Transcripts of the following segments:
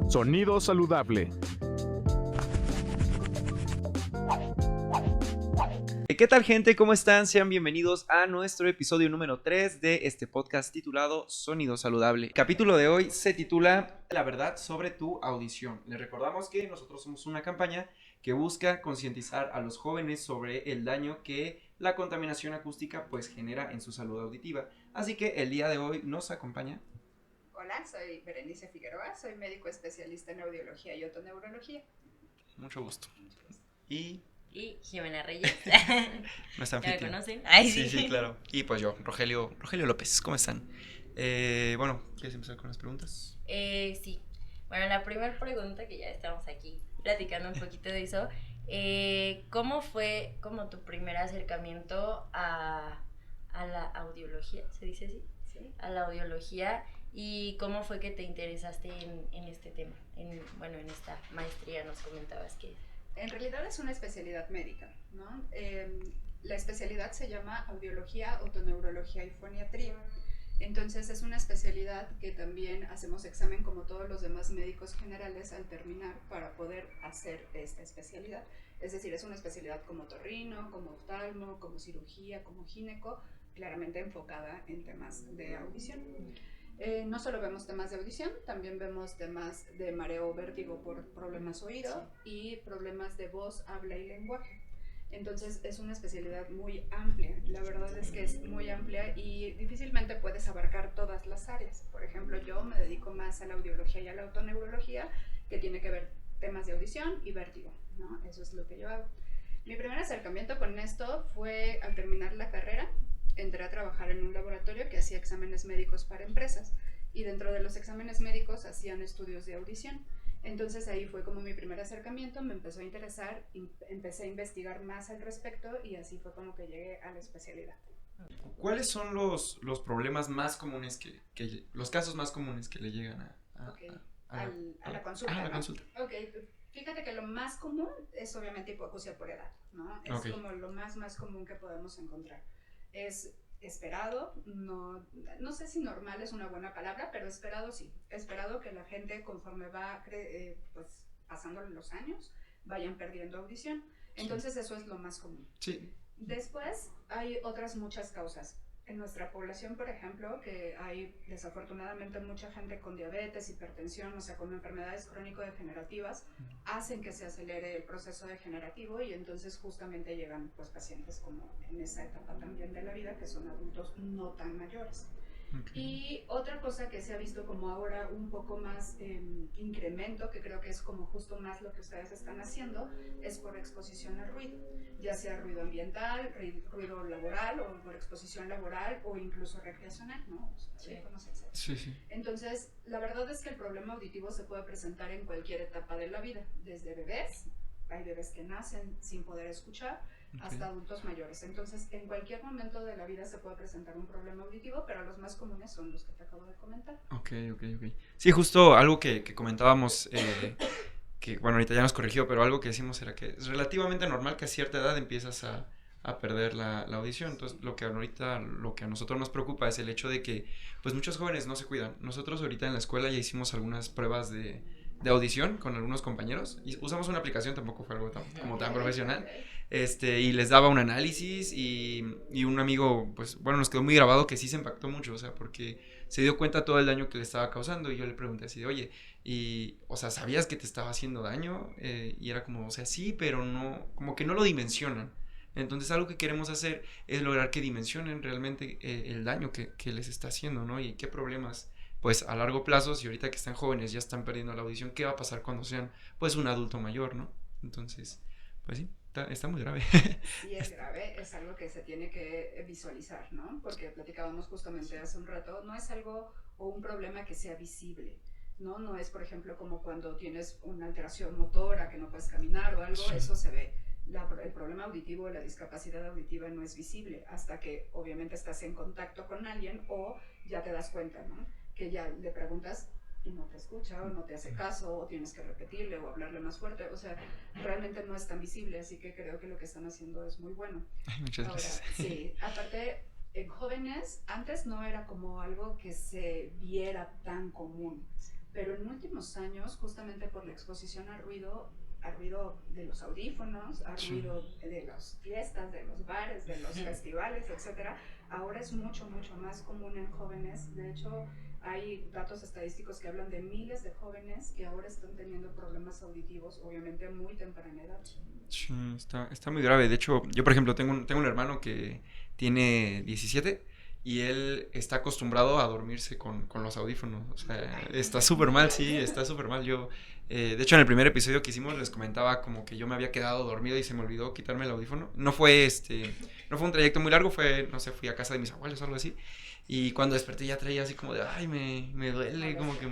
Sonido saludable. ¿Qué tal, gente? ¿Cómo están? Sean bienvenidos a nuestro episodio número 3 de este podcast titulado Sonido Saludable. El capítulo de hoy se titula La verdad sobre tu audición. Les recordamos que nosotros somos una campaña que busca concientizar a los jóvenes sobre el daño que la contaminación acústica pues genera en su salud auditiva. Así que el día de hoy nos acompaña... Hola, soy Berenice Figueroa, soy médico especialista en audiología y otoneurología. Mucho gusto. Y Jimena Reyes. nuestra ¿Ya me anfitriona. conocen? Ay, Sí, sí, claro. Y pues yo, Rogelio López. ¿Cómo están? Bueno, ¿quieres empezar con las preguntas? Sí. Bueno, la primera pregunta, que ya estamos aquí platicando un poquito de eso, ¿cómo fue como tu primer acercamiento a la audiología? ¿Se dice así? ¿Sí? A la audiología. ¿Y cómo fue que te interesaste en este tema? En esta maestría nos comentabas que... En realidad es una especialidad médica, ¿no? La especialidad se llama audiología, otoneurología y foniatría. Entonces es una especialidad que también hacemos examen como todos los demás médicos generales al terminar para poder hacer esta especialidad. Es decir, es una especialidad como otorrino, como oftalmo, como cirugía, como gineco, claramente enfocada en temas de audición. No solo vemos temas de audición, también vemos temas de mareo o vértigo por problemas oído y problemas de voz, habla y lenguaje. Entonces es una especialidad muy amplia, la verdad es que es muy amplia y difícilmente puedes abarcar todas las áreas. Por ejemplo, yo me dedico más a la audiología y a la otoneurología, que tiene que ver temas de audición y vértigo, ¿no? Eso es lo que yo hago. Mi primer acercamiento con esto fue al terminar la carrera. Entré a trabajar en un laboratorio que hacía exámenes médicos para empresas y dentro de los exámenes médicos hacían estudios de audición. Entonces ahí fue como mi primer acercamiento, me empezó a interesar, empecé a investigar más al respecto y así fue como que llegué a la especialidad. ¿Cuáles son los problemas más comunes los casos más comunes que le llegan a la consulta? ¿No? La consulta. Ok, fíjate que lo más común es obviamente hipoacusia por edad, ¿no? Es como lo más común que podemos encontrar. Es esperado, no sé si normal es una buena palabra, pero esperado sí. Esperado que la gente, conforme va pues, pasando los años, vayan perdiendo audición. Entonces eso es lo más común. Sí. Después hay otras muchas causas. En nuestra población, por ejemplo, que hay desafortunadamente mucha gente con diabetes, hipertensión, o sea, con enfermedades crónico-degenerativas, hacen que se acelere el proceso degenerativo y entonces justamente llegan pues, pacientes como en esa etapa también de la vida, que son adultos no tan mayores. Okay. Y otra cosa que se ha visto como ahora un poco más incremento, que creo que es como justo más lo que ustedes están haciendo, es por exposición al ruido, ya sea ruido ambiental, ruido laboral o por exposición laboral o incluso recreacional, ¿no? O sea, sí, sí. Entonces, la verdad es que el problema auditivo se puede presentar en cualquier etapa de la vida, desde bebés, hay bebés que nacen sin poder escuchar, hasta adultos mayores. Entonces, en cualquier momento de la vida se puede presentar un problema auditivo, pero los más comunes son los que te acabo de comentar. Ok. Sí, justo algo que comentábamos, que bueno, ahorita ya nos corrigió, pero algo que decimos era que es relativamente normal que a cierta edad empiezas a perder la audición. Entonces, lo que a nosotros nos preocupa es el hecho de que pues muchos jóvenes no se cuidan. Nosotros ahorita en la escuela ya hicimos algunas pruebas de audición con algunos compañeros y usamos una aplicación, tampoco fue algo tan profesional, y les daba un análisis y un amigo, pues bueno, nos quedó muy grabado que sí se impactó mucho, o sea, porque se dio cuenta todo el daño que le estaba causando y yo le pregunté así de, oye, o sea, ¿sabías que te estaba haciendo daño? Y era como, o sea, sí, pero no, como que no lo dimensionan. Entonces algo que queremos hacer es lograr que dimensionen realmente el daño que les está haciendo, ¿no? Y qué problemas pues a largo plazo, si ahorita que están jóvenes ya están perdiendo la audición, ¿qué va a pasar cuando sean pues un adulto mayor, ¿no? Entonces, pues sí, está muy grave. Sí, es grave, es algo que se tiene que visualizar, ¿no? Porque platicábamos justamente hace un rato, no es algo o un problema que sea visible, ¿no? No es, por ejemplo, como cuando tienes una alteración motora, que no puedes caminar o algo, sí. Eso se ve. El problema auditivo, la discapacidad auditiva no es visible hasta que obviamente estás en contacto con alguien o ya te das cuenta, ¿no? Que ya le preguntas y no te escucha o no te hace caso o tienes que repetirle o hablarle más fuerte, o sea, realmente no es tan visible, así que creo que lo que están haciendo es muy bueno. Muchas gracias. Sí, aparte, en jóvenes, antes no era como algo que se viera tan común, Pero en últimos años, justamente por la exposición al ruido de los audífonos, al ruido de las fiestas, de los bares, de los festivales, etcétera, ahora es mucho más común en jóvenes. De hecho, hay datos estadísticos que hablan de miles de jóvenes que ahora están teniendo problemas auditivos, obviamente a muy temprana edad. Sí, está muy grave. De hecho, yo por ejemplo tengo un hermano que tiene 17 y él está acostumbrado a dormirse con los audífonos. O sea, está súper mal, sí, está súper mal. De hecho, en el primer episodio que hicimos les comentaba como que yo me había quedado dormido y se me olvidó quitarme el audífono. No fue un trayecto muy largo, no sé, fui a casa de mis abuelos o algo así. Y cuando desperté ya traía así como de, ay, me duele, como que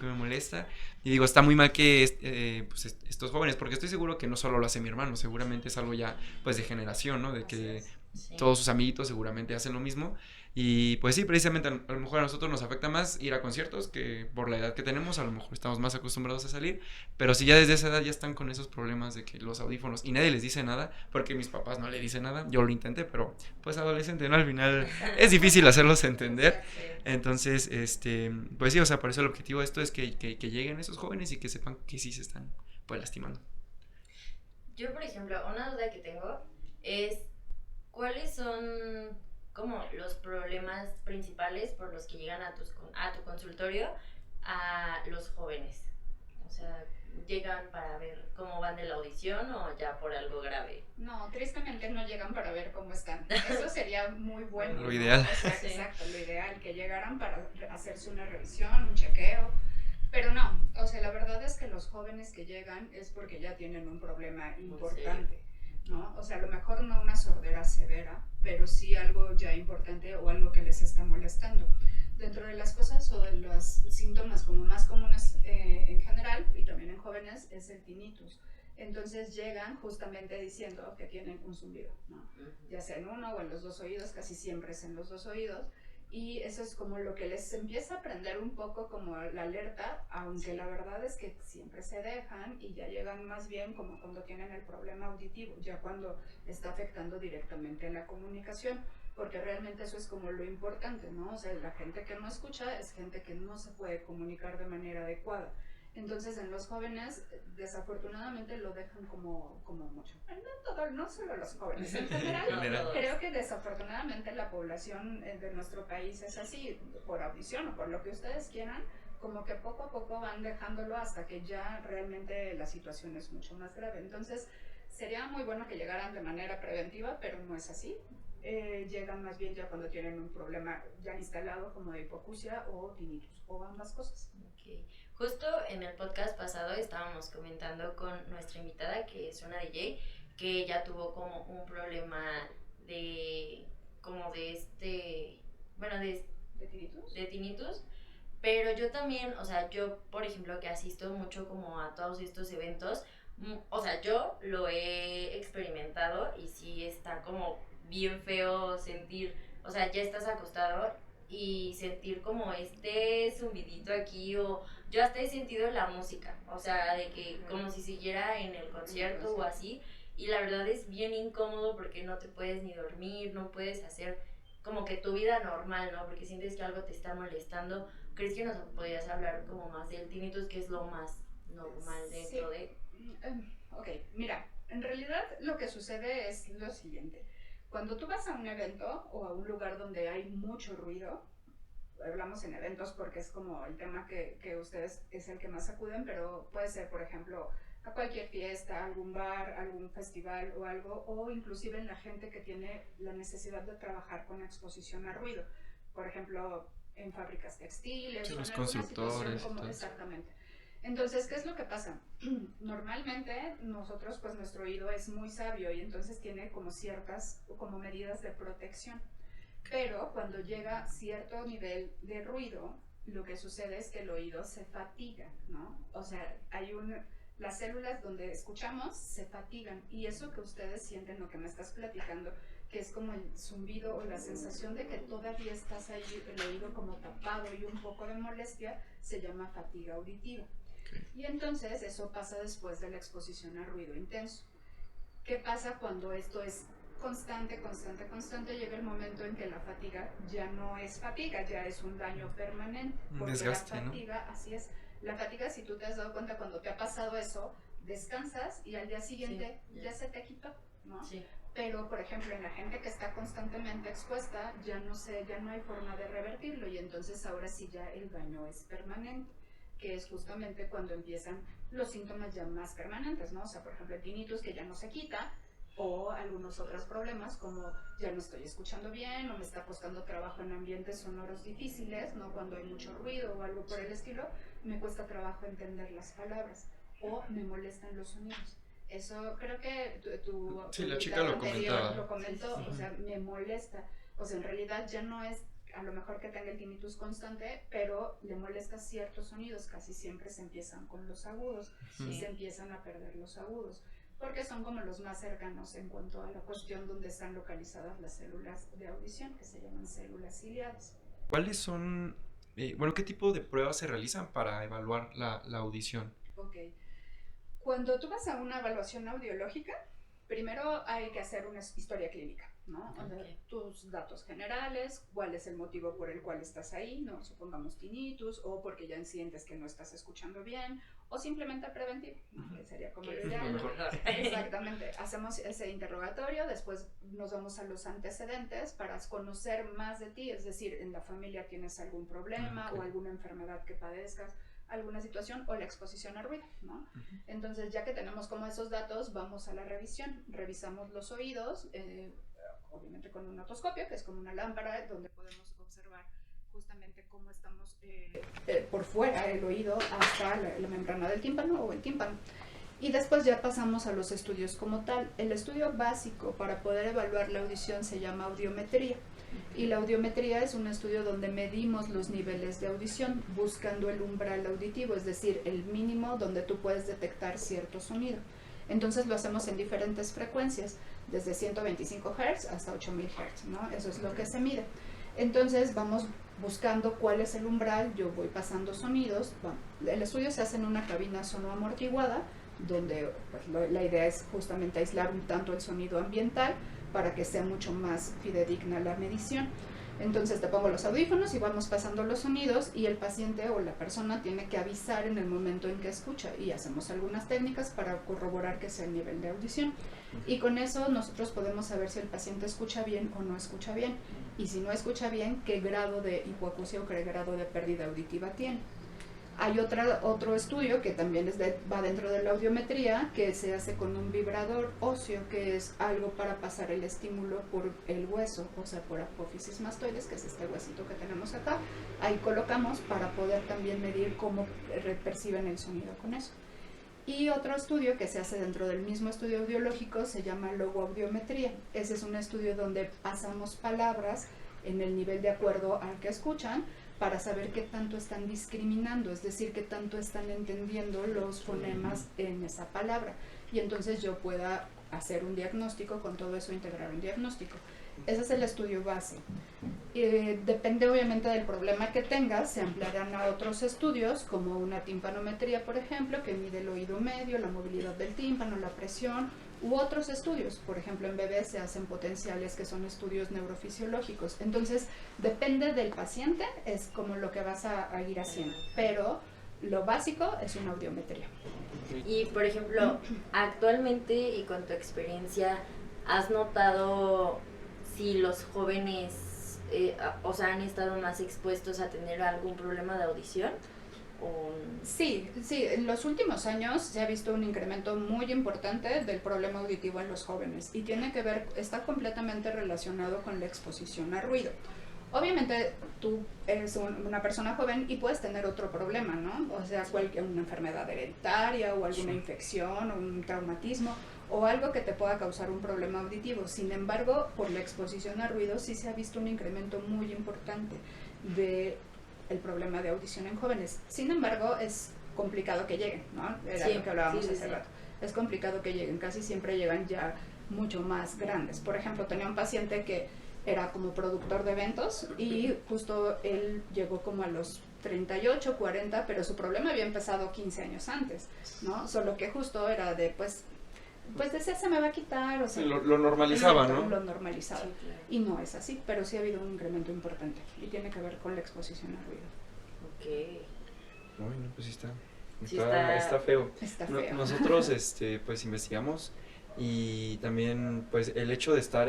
me molesta. Y digo, está muy mal que pues estos jóvenes, porque estoy seguro que no solo lo hace mi hermano, seguramente es algo ya pues de generación, ¿no? De que Sí. todos sus amiguitos seguramente hacen lo mismo. Y pues sí, precisamente a lo mejor a nosotros nos afecta más ir a conciertos, que por la edad que tenemos a lo mejor estamos más acostumbrados a salir, pero si ya desde esa edad ya están con esos problemas de que los audífonos y nadie les dice nada, porque mis papás no le dicen nada, yo lo intenté, pero pues adolescente, ¿no? Al final es difícil hacerlos entender. Entonces, pues sí, o sea, por eso el objetivo de esto es que lleguen esos jóvenes y que sepan que sí se están pues lastimando. Yo, por ejemplo, una duda que tengo es, ¿cuáles son como los problemas principales por los que llegan a tu consultorio a los jóvenes? O sea, ¿llegan para ver cómo van de la audición o ya por algo grave? No, tristemente no llegan para ver cómo están. Eso sería muy bueno. Lo ideal. O sea, sí. Exacto, lo ideal, que llegaran para hacerse una revisión, un chequeo. Pero no, o sea, la verdad es que los jóvenes que llegan es porque ya tienen un problema importante, ¿no? O sea, a lo mejor no una sordera severa, pero sí algo ya importante o algo que les está molestando. Dentro de las cosas o de los síntomas como más comunes en general y también en jóvenes es el tinnitus. Entonces llegan justamente diciendo que tienen un zumbido, ¿no? Ya sea en uno o en los dos oídos, casi siempre es en los dos oídos. Y eso es como lo que les empieza a prender un poco como la alerta, aunque la verdad es que siempre se dejan y ya llegan más bien como cuando tienen el problema auditivo, ya cuando está afectando directamente la comunicación, porque realmente eso es como lo importante, ¿no? O sea, la gente que no escucha es gente que no se puede comunicar de manera adecuada. Entonces en los jóvenes desafortunadamente lo dejan como mucho. No solo los jóvenes, en general creo que desafortunadamente la población de nuestro país es así, por audición o por lo que ustedes quieran, como que poco a poco van dejándolo hasta que ya realmente la situación es mucho más grave. Entonces sería muy bueno que llegaran de manera preventiva, pero no es así. Llegan más bien ya cuando tienen un problema ya instalado como de hipoacusia o tinnitus o ambas cosas. Okay. Justo en el podcast pasado estábamos comentando con nuestra invitada, que es una DJ, que ella tuvo como un problema de tinnitus, pero yo también, o sea, yo por ejemplo que asisto mucho como a todos estos eventos, o sea, yo lo he experimentado y sí está como bien feo sentir, o sea, ya estás acostado y sentir como este zumbidito aquí, o yo hasta he sentido la música, o sea, de que como si siguiera en el concierto o así, y la verdad es bien incómodo porque no te puedes ni dormir, no puedes hacer como que tu vida normal, ¿no? Porque sientes que algo te está molestando. ¿Crees que nos podrías hablar como más del tinnitus, que es lo más normal dentro de...? Ok, mira, en realidad lo que sucede es lo siguiente. Cuando tú vas a un evento o a un lugar donde hay mucho ruido, hablamos en eventos porque es como el tema que ustedes es el que más acuden, pero puede ser, por ejemplo, a cualquier fiesta, algún bar, algún festival o algo, o inclusive en la gente que tiene la necesidad de trabajar con exposición a ruido. Por ejemplo, en fábricas textiles, Sí, o en los alguna constructores. situación como, exactamente. Entonces, ¿qué es lo que pasa? Normalmente nosotros, pues nuestro oído es muy sabio y entonces tiene como ciertas como medidas de protección. Pero cuando llega cierto nivel de ruido, lo que sucede es que el oído se fatiga, ¿no? O sea, las células donde escuchamos se fatigan y eso que ustedes sienten, lo que me estás platicando, que es como el zumbido o la sensación de que todavía estás ahí, el oído como tapado y un poco de molestia, se llama fatiga auditiva. Y entonces eso pasa después de la exposición a ruido intenso. ¿Qué pasa cuando esto es constante? Llega el momento en que la fatiga ya no es fatiga, ya es un daño permanente. Un Porque desgaste, la fatiga, ¿no? así es, La fatiga, si tú te has dado cuenta cuando te ha pasado eso, descansas y al día siguiente ya se te quitó, ¿no? Sí. Pero, por ejemplo, en la gente que está constantemente expuesta, ya no hay forma de revertirlo y entonces ahora sí ya el daño es permanente, que es justamente cuando empiezan los síntomas ya más permanentes, ¿no? O sea, por ejemplo, el tinnitus que ya no se quita, o algunos otros problemas como ya no estoy escuchando bien o me está costando trabajo en ambientes sonoros difíciles, ¿no? Cuando hay mucho ruido o algo por el estilo, me cuesta trabajo entender las palabras o me molestan los sonidos. Eso creo que sí, la chica lo comentaba. Lo comentó, Sí, sí. o sea, me molesta. O sea, en realidad ya no es a lo mejor que tenga el tinnitus constante, pero le molesta ciertos sonidos, casi siempre se empiezan con los agudos y se empiezan a perder los agudos, porque son como los más cercanos en cuanto a la cuestión donde están localizadas las células de audición, que se llaman células ciliadas. ¿Cuáles son, bueno, qué tipo de pruebas se realizan para evaluar la audición? Ok. Cuando tú vas a una evaluación audiológica, primero hay que hacer una historia clínica, ¿no? O sea, tus datos generales, cuál es el motivo por el cual estás ahí, ¿no? Supongamos tinnitus, o porque ya sientes que no estás escuchando bien, o simplemente preventivo, ¿no? Que sería como lo ideal. Exactamente. Hacemos ese interrogatorio, después nos vamos a los antecedentes para conocer más de ti, es decir, en la familia tienes algún problema o alguna enfermedad que padezcas, alguna situación o la exposición al ruido, ¿no? Entonces, ya que tenemos como esos datos, vamos a la revisión. Revisamos los oídos, obviamente con un otoscopio, que es como una lámpara donde podemos observar justamente cómo estamos por fuera el oído hasta la membrana del tímpano o el tímpano. Y después ya pasamos a los estudios como tal. El estudio básico para poder evaluar la audición se llama audiometría. Y la audiometría es un estudio donde medimos los niveles de audición buscando el umbral auditivo, es decir, el mínimo donde tú puedes detectar cierto sonido. Entonces lo hacemos en diferentes frecuencias, desde 125 Hz hasta 8000 Hz, ¿no? Eso es lo que se mide. Entonces vamos buscando cuál es el umbral, yo voy pasando sonidos. Bueno, el estudio se hace en una cabina sonoamortiguada, donde pues, la idea es justamente aislar un tanto el sonido ambiental para que sea mucho más fidedigna la medición. Entonces te pongo los audífonos y vamos pasando los sonidos y el paciente o la persona tiene que avisar en el momento en que escucha y hacemos algunas técnicas para corroborar que sea el nivel de audición. Y con eso nosotros podemos saber si el paciente escucha bien o no escucha bien. Y si no escucha bien, qué grado de hipoacusia o qué grado de pérdida auditiva tiene. Hay otro estudio que también va dentro de la audiometría, que se hace con un vibrador óseo, que es algo para pasar el estímulo por el hueso, o sea, por apófisis mastoides, que es este huesito que tenemos acá. Ahí colocamos para poder también medir cómo perciben el sonido con eso. Y otro estudio que se hace dentro del mismo estudio audiológico se llama logoaudiometría. Ese es un estudio donde pasamos palabras en el nivel de acuerdo al que escuchan, para saber qué tanto están discriminando, es decir, qué tanto están entendiendo los fonemas en esa palabra. Y entonces yo pueda hacer un diagnóstico, con todo eso integrar un diagnóstico. Ese es el estudio base. Depende obviamente del problema que tengas, se ampliarán a otros estudios, como una timpanometría, por ejemplo, que mide el oído medio, la movilidad del tímpano, la presión, u otros estudios. Por ejemplo, en bebés se hacen potenciales, que son estudios neurofisiológicos. Entonces, depende del paciente, es como lo que vas a ir haciendo. Pero lo básico es una audiometría. Y, por ejemplo, actualmente y con tu experiencia, ¿has notado si los jóvenes, o sea, han estado más expuestos a tener algún problema de audición? Sí, en los últimos años se ha visto un incremento muy importante del problema auditivo en los jóvenes y tiene que ver, está completamente relacionado con la exposición a ruido. Obviamente tú eres una persona joven y puedes tener otro problema, ¿no? O sea, una enfermedad hereditaria o alguna infección o un traumatismo o algo que te pueda causar un problema auditivo. Sin embargo, por la exposición a ruido sí se ha visto un incremento muy importante de el problema de audición en jóvenes. Sin embargo, es complicado que lleguen, ¿no? Era lo que hablábamos hace rato. Es complicado que lleguen, casi siempre llegan ya mucho más grandes. Por ejemplo, tenía un paciente que era como productor de eventos y justo él llegó como a los 38, 40, pero su problema había empezado 15 años antes, ¿no? Solo que justo era de, pues decía, se me va a quitar, o sea, lo normalizaba, ¿no? Lo normalizaba. Sí, claro. Y no es así, pero sí ha habido un incremento importante y tiene que ver con la exposición al ruido. Ok. Bueno. pues sí está. Sí Está feo. Está feo. Nosotros, pues investigamos y también, pues el hecho de estar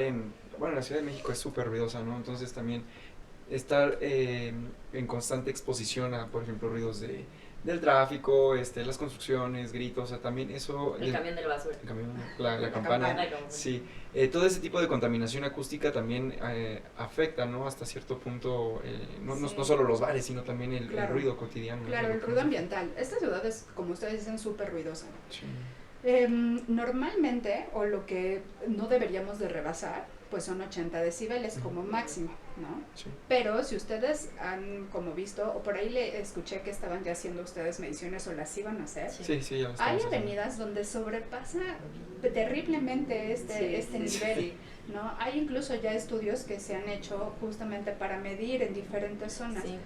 bueno, la Ciudad de México es súper ruidosa, ¿no? Entonces también estar en constante exposición a, por ejemplo, ruidos del tráfico, las construcciones, gritos, o sea, también eso... El camión de la basura. El camión, la campana, La campana. sí. Todo ese tipo de contaminación acústica también afecta, ¿no? Hasta cierto punto, no solo los bares, sino también el ruido cotidiano. Claro, el ruido ambiental. Esta ciudad es, como ustedes dicen, súper ruidosa. Sí. Normalmente, o lo que no deberíamos de rebasar, pues son 80 decibeles como máximo, ¿no? Sí. Pero si ustedes han como visto, o por ahí le escuché que estaban ya haciendo ustedes mediciones o las iban a hacer, Sí, ya lo estamos hay haciendo. avenidas donde sobrepasa terriblemente este nivel, ¿no? Hay incluso ya estudios que se han hecho justamente para medir en diferentes zonas. Sí.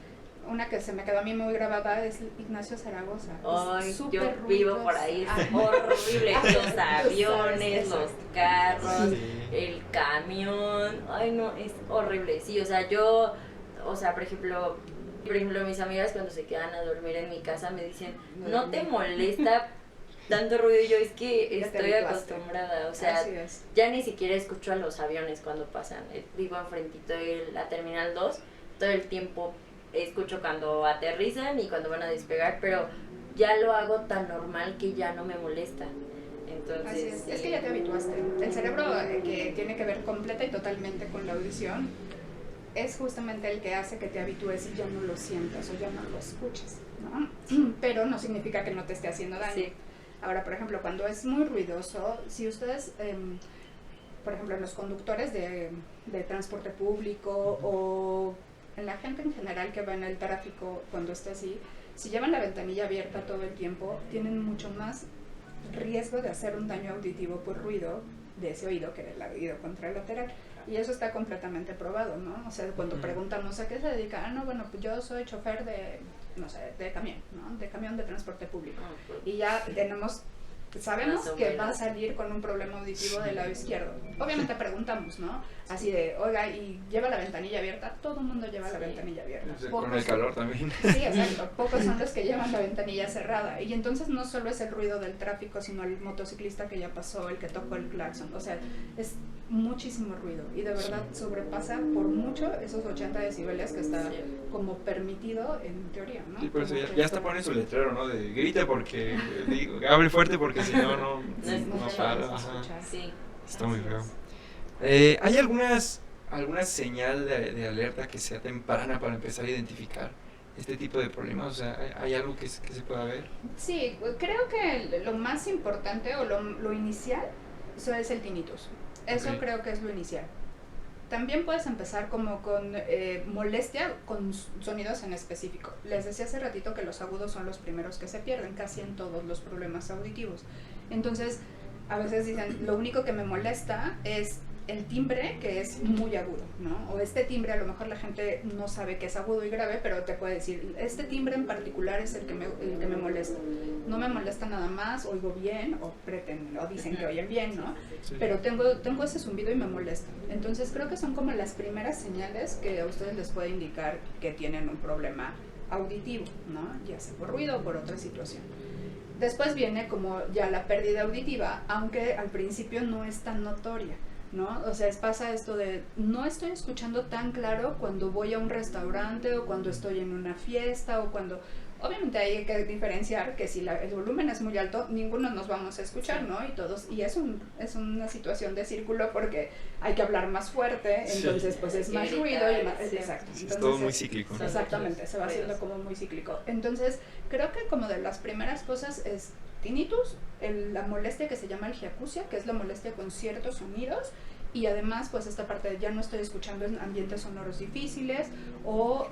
Una que se me quedó a mí muy grabada es Ignacio Zaragoza. Ay, Es yo súper vivo ruidosa. por ahí, es horrible. Los aviones, Exacto. los carros, Sí. el camión. Ay, no, es horrible. Sí, o sea, por ejemplo, mis amigas cuando se quedan a dormir en mi casa me dicen, ¿no te molesta tanto ruido? Y yo, es que Ya te estoy habituaste. acostumbrada. O sea, Así es. ya ni siquiera escucho a los aviones cuando pasan. Vivo enfrentito de la Terminal 2, todo el tiempo escucho cuando aterrizan y cuando van a despegar, pero ya lo hago tan normal que ya no me molesta. Entonces, Así es. sí. Es que ya te habituaste. El cerebro que tiene que ver completa y totalmente con la audición es justamente el que hace que te habitúes y ya no lo sientas o ya no lo escuches, ¿no? Pero no significa que no te esté haciendo daño. Sí. Ahora, por ejemplo, cuando es muy ruidoso, si ustedes, por ejemplo, los conductores de transporte público o en la gente en general que va en el tráfico cuando está así, si llevan la ventanilla abierta todo el tiempo, tienen mucho más riesgo de hacer un daño auditivo por ruido de ese oído que del oído contralateral. Y eso está completamente probado, ¿no? O sea, cuando preguntamos a qué se dedica, no, bueno, pues yo soy chofer de camión, ¿no? De camión de transporte público. Y ya sabemos que va a salir con un problema auditivo del lado izquierdo. Obviamente preguntamos, ¿no? Así de, oiga, ¿y lleva la ventanilla abierta? Todo el mundo lleva la ventanilla abierta. Con el calor también. Sí, exacto. Pocos son los que llevan la ventanilla cerrada. Y entonces no solo es el ruido del tráfico, sino el motociclista que ya pasó, el que tocó el claxon. O sea, es muchísimo ruido. Y de verdad sobrepasa por mucho esos 80 decibeles que está como permitido en teoría, ¿no? Sí, por eso Como ya que está poniendo su letrero, ¿no? De grite porque, hable fuerte porque si no, no te para. vas a Ajá. escuchar. Sí. Está muy Así feo. es. ¿Hay alguna señal de alerta que sea temprana para empezar a identificar este tipo de problemas? O sea, ¿hay algo que se pueda ver? Sí, creo que lo más importante o lo inicial eso es el tinnitus. Eso Ok. creo que es lo inicial. También puedes empezar como con molestia con sonidos en específico. Les decía hace ratito que los agudos son los primeros que se pierden casi en todos los problemas auditivos. Entonces, a veces dicen, lo único que me molesta es el timbre, que es muy agudo, ¿no? O este timbre, a lo mejor la gente no sabe que es agudo y grave, pero te puede decir, este timbre en particular es el que me molesta. No me molesta nada más, oigo bien, o dicen que oyen bien, ¿no? Sí. Pero tengo ese zumbido y me molesta. Entonces creo que son como las primeras señales que a ustedes les puede indicar que tienen un problema auditivo, ¿no? Ya sea por ruido o por otra situación. Después viene como ya la pérdida auditiva, aunque al principio no es tan notoria, ¿no? O sea, pasa esto de no estoy escuchando tan claro cuando voy a un restaurante o cuando estoy en una fiesta o cuando... Obviamente hay que diferenciar que si el volumen es muy alto, ninguno nos vamos a escuchar, ¿no? Y es una situación de círculo porque hay que hablar más fuerte, entonces pues es más ruido y más... Sí. Exacto. Sí, Entonces, es todo muy cíclico, ¿no? Exactamente, se va haciendo como muy cíclico. Entonces, creo que como de las primeras cosas es tinnitus, la molestia que se llama algiacusia, que es la molestia con ciertos sonidos, y además pues esta parte de ya no estoy escuchando en ambientes sonoros difíciles o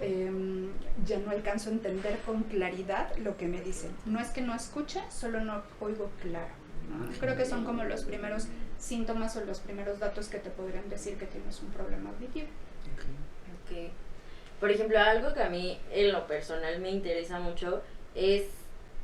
ya no alcanzo a entender con claridad lo que me dicen. No es que no escuche, solo no oigo claro, ¿no? Creo que son como los primeros síntomas o los primeros datos que te podrían decir que tienes un problema auditivo. Okay. Por ejemplo, algo que a mí en lo personal me interesa mucho es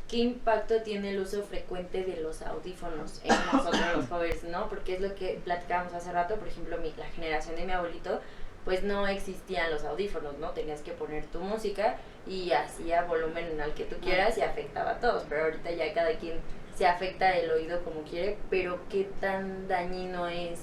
qué impacto tiene el uso frecuente de los audífonos en nosotros los jóvenes, ¿no? Porque es lo que platicábamos hace rato, por ejemplo, la generación de mi abuelito, pues no existían los audífonos, ¿no? Tenías que poner tu música y hacía volumen al que tú quieras y afectaba a todos, pero ahorita ya cada quien se afecta el oído como quiere, pero qué tan dañino es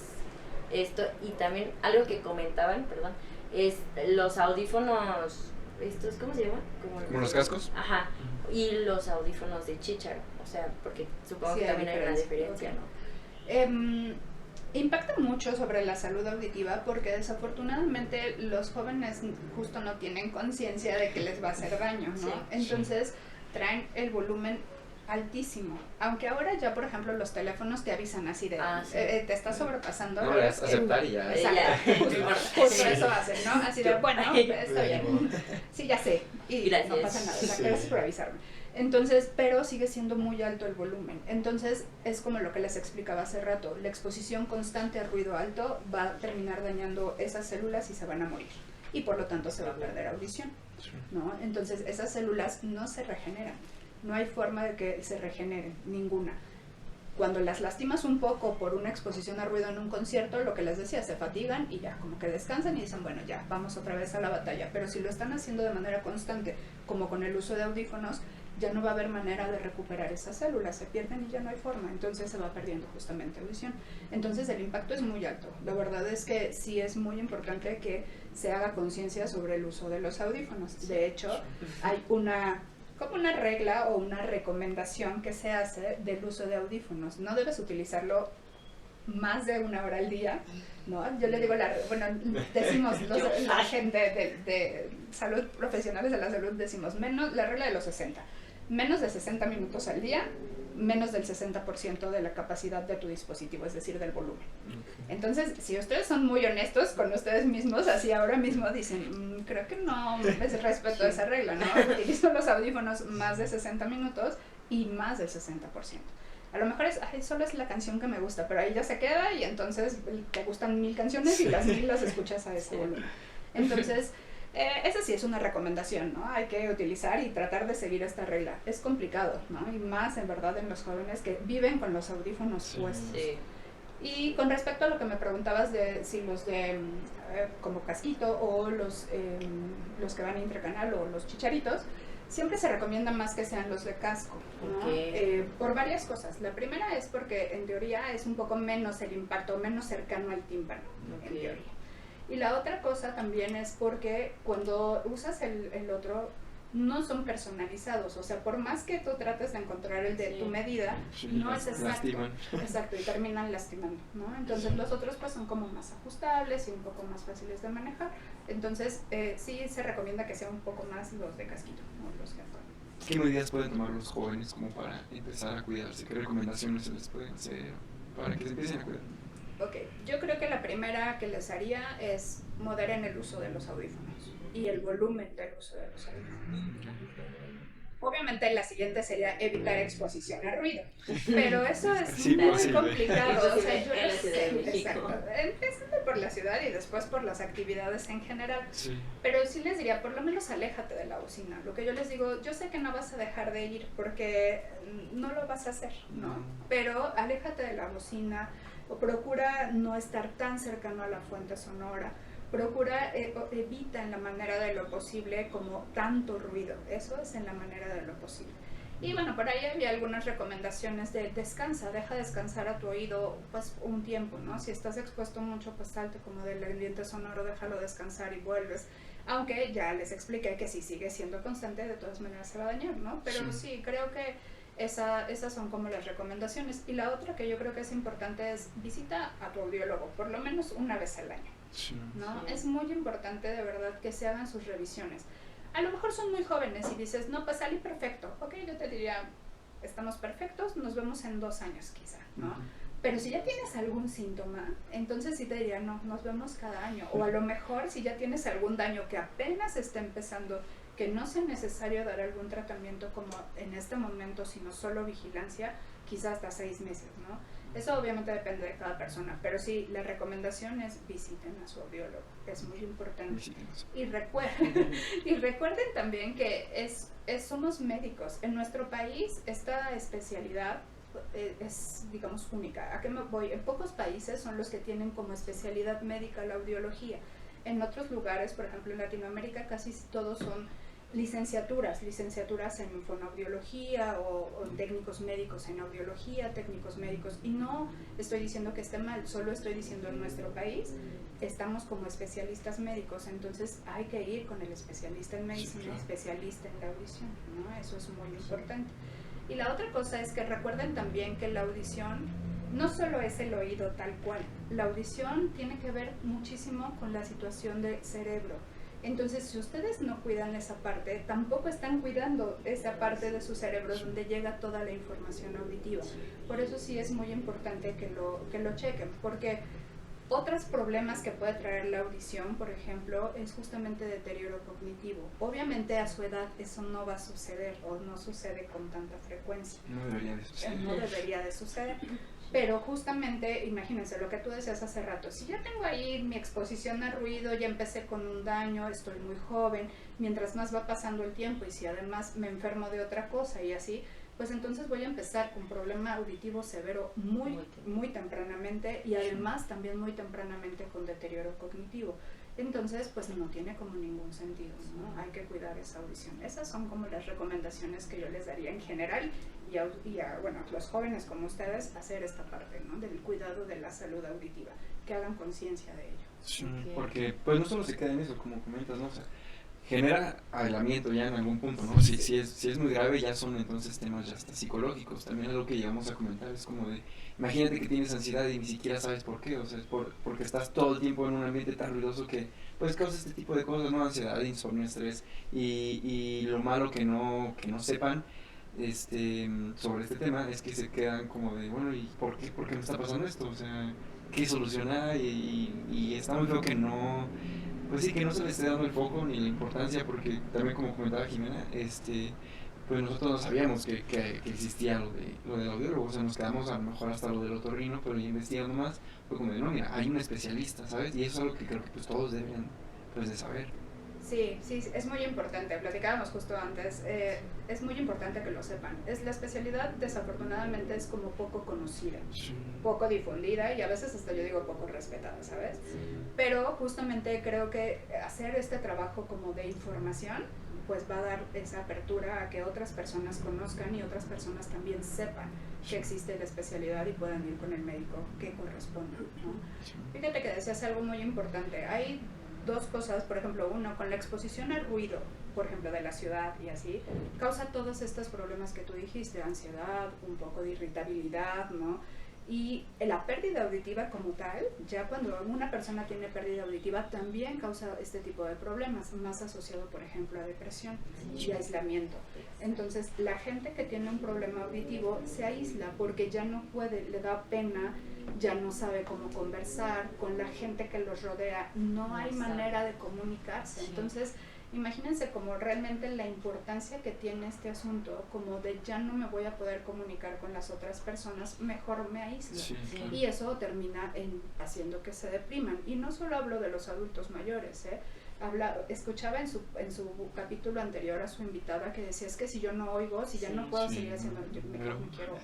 esto. Y también algo que comentaban, perdón, es los audífonos, estos, ¿cómo se llaman? ¿Como los cascos? Ajá, y los audífonos de chícharo, o sea, porque supongo que también hay una diferencia, ¿no? Impacta mucho sobre la salud auditiva porque desafortunadamente los jóvenes justo no tienen conciencia de que les va a hacer daño, ¿no? Sí. Entonces traen el volumen altísimo, aunque ahora ya por ejemplo los teléfonos te avisan así de sí. Te está sobrepasando. No, es aceptar y ya. Exacto, justo eso hacen, ¿no? Así de, bueno, está bien, sí, ya sé, y gracias. no pasa nada, gracias por avisarme. Entonces, pero sigue siendo muy alto el volumen. Entonces, es como lo que les explicaba hace rato. La exposición constante a ruido alto va a terminar dañando esas células y se van a morir. Y por lo tanto se va a perder audición, ¿no? Entonces, esas células no se regeneran. No hay forma de que se regeneren, ninguna. Cuando las lastimas un poco por una exposición a ruido en un concierto, lo que les decía, se fatigan y ya, como que descansan y dicen, bueno, ya, vamos otra vez a la batalla. Pero si lo están haciendo de manera constante, como con el uso de audífonos, ya no va a haber manera de recuperar esas células, se pierden y ya no hay forma, entonces se va perdiendo justamente audición. Entonces el impacto es muy alto. La verdad es que sí es muy importante que se haga conciencia sobre el uso de los audífonos. De hecho, hay como una regla o una recomendación que se hace del uso de audífonos. No debes utilizarlo más de 1 hora al día, ¿no? Yo le digo, decimos la gente de salud, profesionales de la salud, decimos la regla de los 60, menos de 60 minutos al día, menos del 60% de la capacidad de tu dispositivo, es decir, del volumen. Entonces, si ustedes son muy honestos con ustedes mismos, así ahora mismo dicen, creo que no les respeto esa regla, ¿no? Utilizo los audífonos más de 60 minutos y más del 60%. A lo mejor solo es la canción que me gusta, pero ahí ya se queda y entonces te gustan 1000 canciones y las 1000 las escuchas a ese volumen. Entonces, esa sí es una recomendación, ¿no? Hay que utilizar y tratar de seguir esta regla. Es complicado, ¿no? Y más en verdad en los jóvenes que viven con los audífonos puestos. Sí. Y con respecto a lo que me preguntabas de si los de como casquito o los que van intracanal o los chicharitos, siempre se recomienda más que sean los de casco, ¿no? Por varias cosas. La primera es porque en teoría es un poco menos el impacto, menos cercano al tímpano, en teoría. Y la otra cosa también es porque cuando usas el otro, no son personalizados, o sea, por más que tú trates de encontrar el de tu medida, no es exacto. Lastiman. Exacto, y terminan lastimando, ¿no? Entonces los otros pues son como más ajustables y un poco más fáciles de manejar. Entonces sí se recomienda que sean un poco más los de casquito, ¿no? Los que actual. ¿Qué medidas pueden tomar los jóvenes como para empezar a cuidarse? ¿Qué recomendaciones se les pueden hacer para que se empiecen a cuidar? Ok, yo creo que la primera que les haría es moderen el uso de los audífonos y el volumen del uso de los audífonos. Obviamente la siguiente sería evitar exposición a ruido, pero eso es muy complicado, o sea, yo lo sé, exacto, empezando por la ciudad y después por las actividades en general, pero sí les diría, por lo menos aléjate de la bocina. Lo que yo les digo, yo sé que no vas a dejar de ir porque no lo vas a hacer, ¿no? Pero aléjate de la bocina, o procura no estar tan cercano a la fuente sonora, procura, evita en la manera de lo posible como tanto ruido, eso es en la manera de lo posible. Y bueno, por ahí había algunas recomendaciones de deja descansar a tu oído pues un tiempo, ¿no? Si estás expuesto mucho, pues salte como del ambiente sonoro, déjalo descansar y vuelves. Aunque ya les expliqué que si sigue siendo constante, de todas maneras se va a dañar, ¿no? Pero sí creo que esas son como las recomendaciones. Y la otra que yo creo que es importante es visita a tu audiólogo, por lo menos una vez al año, ¿no? Es muy importante de verdad que se hagan sus revisiones. A lo mejor son muy jóvenes y dices, no, pues salí perfecto. Ok, yo te diría, estamos perfectos, nos vemos en 2 años quizá, ¿no? Pero si ya tienes algún síntoma, entonces sí te diría, no, nos vemos cada año. O a lo mejor si ya tienes algún daño que apenas está empezando, que no sea necesario dar algún tratamiento como en este momento, sino solo vigilancia, quizás hasta 6 meses, ¿no? Eso obviamente depende de cada persona, pero sí, la recomendación es visiten a su audiólogo, es muy importante. Y recuerden también que somos médicos. En nuestro país esta especialidad es, digamos, única. ¿A qué me voy? En pocos países son los que tienen como especialidad médica la audiología. En otros lugares, por ejemplo en Latinoamérica, casi todos son licenciaturas en fonoaudiología o técnicos médicos en audiología, técnicos médicos, y no estoy diciendo que esté mal, solo estoy diciendo en nuestro país estamos como especialistas médicos, entonces hay que ir con el especialista en medicina, especialista en la audición, ¿no? Eso es muy importante. Y la otra cosa es que recuerden también que la audición no solo es el oído tal cual, la audición tiene que ver muchísimo con la situación del cerebro. Entonces, si ustedes no cuidan esa parte, tampoco están cuidando esa parte de su cerebro donde llega toda la información auditiva. Por eso sí es muy importante que lo chequen, porque otros problemas que puede traer la audición, por ejemplo, es justamente deterioro cognitivo. Obviamente a su edad eso no va a suceder o no sucede con tanta frecuencia. No debería de suceder. No debería de suceder. Pero justamente, imagínense lo que tú decías hace rato, si ya tengo ahí mi exposición al ruido, ya empecé con un daño, estoy muy joven, mientras más va pasando el tiempo y si además me enfermo de otra cosa y así, pues entonces voy a empezar con problema auditivo severo muy tempranamente y además también muy tempranamente con deterioro cognitivo. Entonces, pues no tiene como ningún sentido, ¿no? Hay que cuidar esa audición. Esas son como las recomendaciones que yo les daría en general y a bueno, los jóvenes como ustedes, hacer esta parte, ¿no? Del cuidado de la salud auditiva, que hagan conciencia de ello. Sí, porque pues no solo se queda en eso, como comentas, ¿no? O sea, genera aislamiento ya en algún punto, ¿no? Si es muy grave ya son entonces temas ya hasta psicológicos. También es lo que llegamos a comentar, es como de, imagínate que tienes ansiedad y ni siquiera sabes por qué, o sea, es porque estás todo el tiempo en un ambiente tan ruidoso que pues causa este tipo de cosas, ¿no? Ansiedad, insomnio, estrés y lo malo que no sepan sobre este tema es que se quedan como de, bueno, ¿y por qué me está pasando esto? O sea, ¿qué solucionar? Y está muy feo que no, pues sí, que no se le esté dando el foco ni la importancia, porque también como comentaba Jimena, pues nosotros no sabíamos que existía lo del audiólogo, o sea, nos quedamos a lo mejor hasta lo del otorrino, pero ya investigando más, fue como de, no, mira, hay un especialista, ¿sabes? Y eso es algo que creo que pues todos deben, pues, de saber. Sí, es muy importante, platicábamos justo antes, es muy importante que lo sepan. La especialidad desafortunadamente es como poco conocida, poco difundida y a veces hasta yo digo poco respetada, ¿sabes? Pero justamente creo que hacer este trabajo como de información pues va a dar esa apertura a que otras personas conozcan y otras personas también sepan que existe la especialidad y puedan ir con el médico que corresponda, ¿no? Fíjate que decías algo muy importante, hay dos cosas, por ejemplo, uno, con la exposición al ruido, por ejemplo, de la ciudad y así, causa todos estos problemas que tú dijiste, ansiedad, un poco de irritabilidad, ¿no? Y la pérdida auditiva como tal, ya cuando una persona tiene pérdida auditiva, también causa este tipo de problemas, más asociado, por ejemplo, a depresión y aislamiento. Entonces, la gente que tiene un problema auditivo se aísla porque ya no puede, le da pena, ya no sabe cómo conversar con la gente que los rodea, no hay manera de comunicarse. Entonces, imagínense como realmente la importancia que tiene este asunto, como de ya no me voy a poder comunicar con las otras personas, mejor me aíslo. Y eso termina haciendo que se depriman. Y no solo hablo de los adultos mayores, escuchaba en su capítulo anterior a su invitada que decía, es que si yo no oigo, si ya no puedo seguir haciendo, yo me quiero.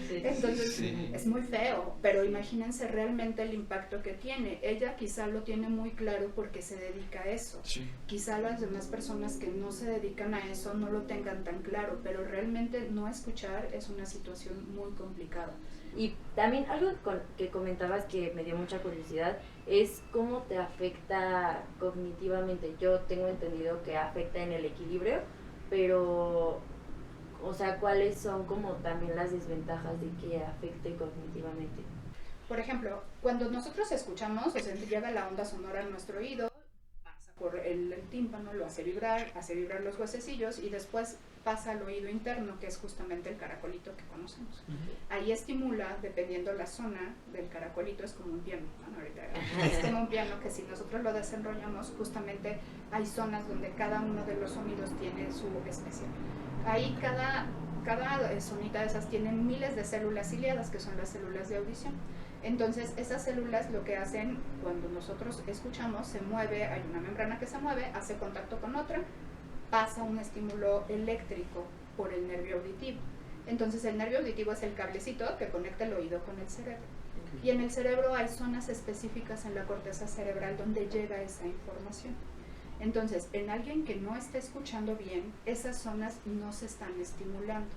Entonces es muy feo, pero imagínense realmente el impacto que tiene. Ella quizá lo tiene muy claro porque se dedica a eso. Quizá las demás personas que no se dedican a eso no lo tengan tan claro, pero realmente no escuchar es una situación muy complicada. Y también algo que comentabas que me dio mucha curiosidad es cómo te afecta cognitivamente. Yo tengo entendido que afecta en el equilibrio, pero, o sea, ¿cuáles son como también las desventajas de que afecte cognitivamente? Por ejemplo, cuando nosotros escuchamos, o sea, llega la onda sonora a nuestro oído, pasa por el tímpano, lo hace vibrar los huesecillos y después pasa al oído interno, que es justamente el caracolito que conocemos. Ahí estimula, dependiendo la zona del caracolito, es como un piano, ¿no? Ahorita es como un piano que si nosotros lo desenrollamos, justamente hay zonas donde cada uno de los sonidos tiene su especial. Ahí cada sonita de esas tiene miles de células ciliadas, que son las células de audición. Entonces, esas células lo que hacen cuando nosotros escuchamos, se mueve, hay una membrana que se mueve, hace contacto con otra, pasa un estímulo eléctrico por el nervio auditivo. Entonces el nervio auditivo es el cablecito que conecta el oído con el cerebro. Y en el cerebro hay zonas específicas en la corteza cerebral donde llega esa información. Entonces, en alguien que no está escuchando bien, esas zonas no se están estimulando.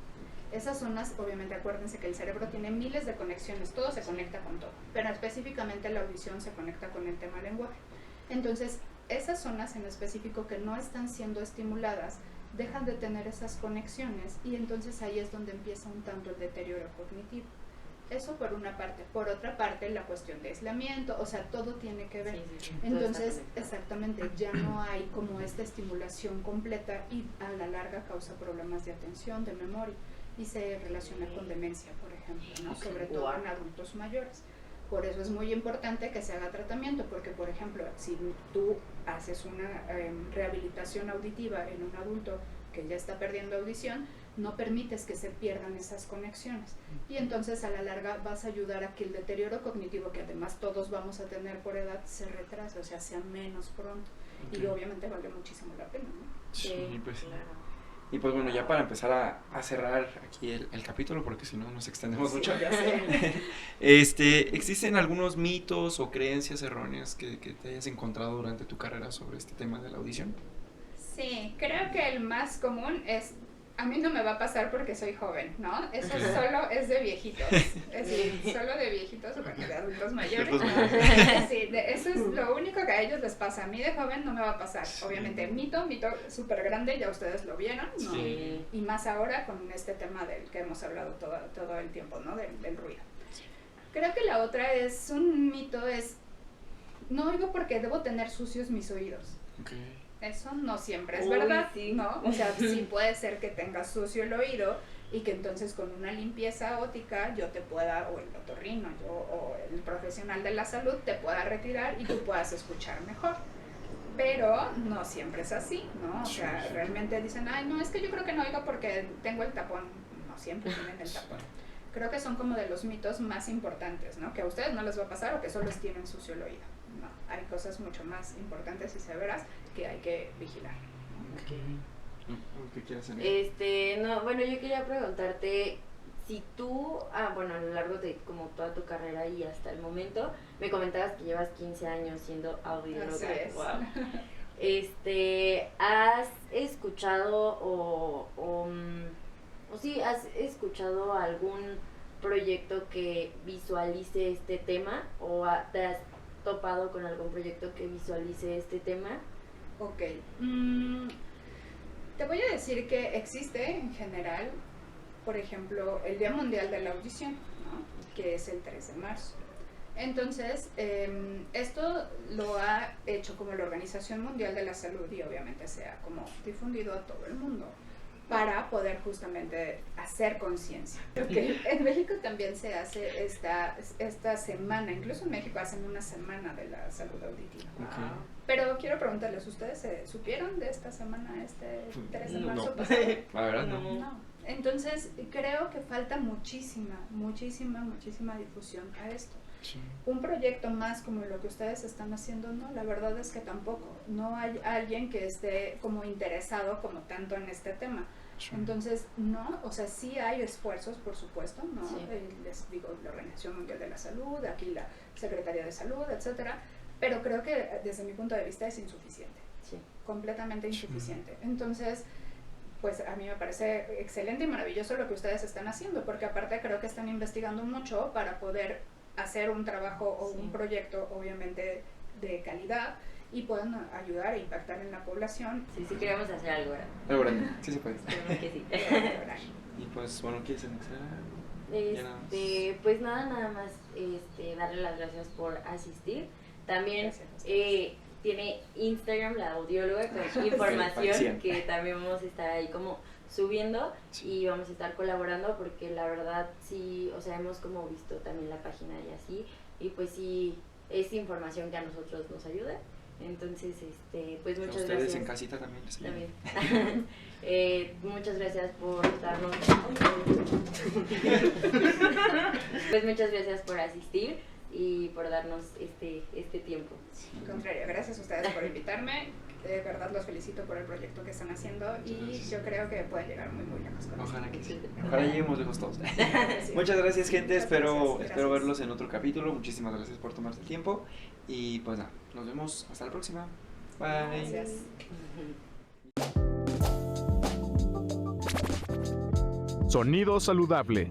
Esas zonas, obviamente, acuérdense que el cerebro tiene miles de conexiones, todo se conecta con todo, pero específicamente la audición se conecta con el tema lenguaje. Entonces, esas zonas en específico que no están siendo estimuladas, dejan de tener esas conexiones y entonces ahí es donde empieza un tanto el deterioro cognitivo. Eso por una parte. Por otra parte, la cuestión de aislamiento, o sea, todo tiene que ver. Sí. Entonces, exactamente, ya no hay como esta estimulación completa y a la larga causa problemas de atención, de memoria y se relaciona con demencia, por ejemplo, ¿no? Sobre todo en adultos mayores. Por eso es muy importante que se haga tratamiento, porque, por ejemplo, si tú haces una rehabilitación auditiva en un adulto que ya está perdiendo audición, no permites que se pierdan esas conexiones. Y entonces a la larga vas a ayudar a que el deterioro cognitivo, que además todos vamos a tener por edad, se retrase, o sea, sea menos pronto. Y obviamente vale muchísimo la pena, ¿no? Sí, pues sí. Claro. Y pues bueno, ya para empezar a cerrar aquí el capítulo, porque si no nos extendemos mucho. Ya sé. ¿Existen algunos mitos o creencias erróneas que te hayas encontrado durante tu carrera sobre este tema de la audición? Sí, creo que el más común es: a mí no me va a pasar porque soy joven, ¿no? Eso Okay. solo es de viejitos, es decir, solo de viejitos o de adultos mayores. Sí, eso es lo único que a ellos les pasa. A mí de joven no me va a pasar. Obviamente, mito súper grande, ya ustedes lo vieron, ¿no? Sí. Y más ahora con este tema del que hemos hablado todo el tiempo, ¿no? Del ruido. Creo que la otra es, un mito es: no oigo porque debo tener sucios mis oídos. Okay. Eso no siempre es Uy, verdad, sí. ¿no? O sea, sí puede ser que tengas sucio el oído y que entonces con una limpieza óptica yo te pueda, o el otorrino, o el profesional de la salud te pueda retirar y tú puedas escuchar mejor. Pero no siempre es así, ¿no? O sea, realmente dicen: ay, no, es que yo creo que no oigo porque tengo el tapón. No siempre tienen el tapón. Creo que son como de los mitos más importantes, ¿no? Que a ustedes no les va a pasar o que solo tienen sucio el oído. No, hay cosas mucho más importantes y severas que hay que vigilar. ¿Qué quieres hacer? No, bueno, yo quería preguntarte si tú, bueno, a lo largo de como toda tu carrera y hasta el momento, me comentabas que llevas 15 años siendo audióloga. Así es. Wow. ¿Has escuchado o sí, has escuchado algún proyecto que visualice este tema o te has topado con algún proyecto que visualice este tema? Ok. Te voy a decir que existe en general, por ejemplo, el Día Mundial de la Audición, ¿no? Que es el 3 de marzo. Entonces, esto lo ha hecho como la Organización Mundial de la Salud y obviamente se ha como difundido a todo el mundo para poder justamente hacer conciencia. Okay. En México también se hace esta semana, incluso en México hacen una semana de la salud auditiva. Okay. Pero quiero preguntarles, ¿ustedes supieron de esta semana, este 3 de marzo No. pasado? La verdad no. No. Entonces, creo que falta muchísima difusión a esto. Sí. Un proyecto más como lo que ustedes están haciendo, no, la verdad es que tampoco. No hay alguien que esté como interesado como tanto en este tema. Sí. Entonces, no, o sea, sí hay esfuerzos, por supuesto, ¿no? Sí. Les digo, la Organización Mundial de la Salud, aquí la Secretaría de Salud, etcétera, pero creo que desde mi punto de vista es insuficiente. Sí. Completamente insuficiente. Entonces, pues a mí me parece excelente y maravilloso lo que ustedes están haciendo, porque aparte creo que están investigando mucho para poder hacer un trabajo o un proyecto obviamente de calidad y puedan ayudar a impactar en la población. Sí, queremos hacer algo, ¿verdad? Algo grande, sí se puede. Esperemos que sí. Y pues bueno, ¿quieres anunciar? Pues nada más darle las gracias por asistir. También tiene Instagram la audióloga con información que también vamos a estar ahí como subiendo y vamos a estar colaborando porque la verdad sí, o sea, hemos como visto también la página y así, y pues sí es información que a nosotros nos ayuda. Entonces, pues muchas ustedes gracias. En casita también les ayuda. También. Muchas gracias por darnos. Pues muchas gracias por asistir y por darnos este tiempo. Al contrario, gracias a ustedes por invitarme. de verdad los felicito por el proyecto que están haciendo y yo creo que pueden llegar muy muy lejos con Ojalá esto. que sí. Ojalá lleguemos lejos todos. Sí. Muchas gracias, gente. Muchas Espero gracias. verlos en otro capítulo. Muchísimas gracias por tomarse el tiempo. Y pues nada, nos vemos hasta la próxima. Bye. Gracias. Sonido saludable.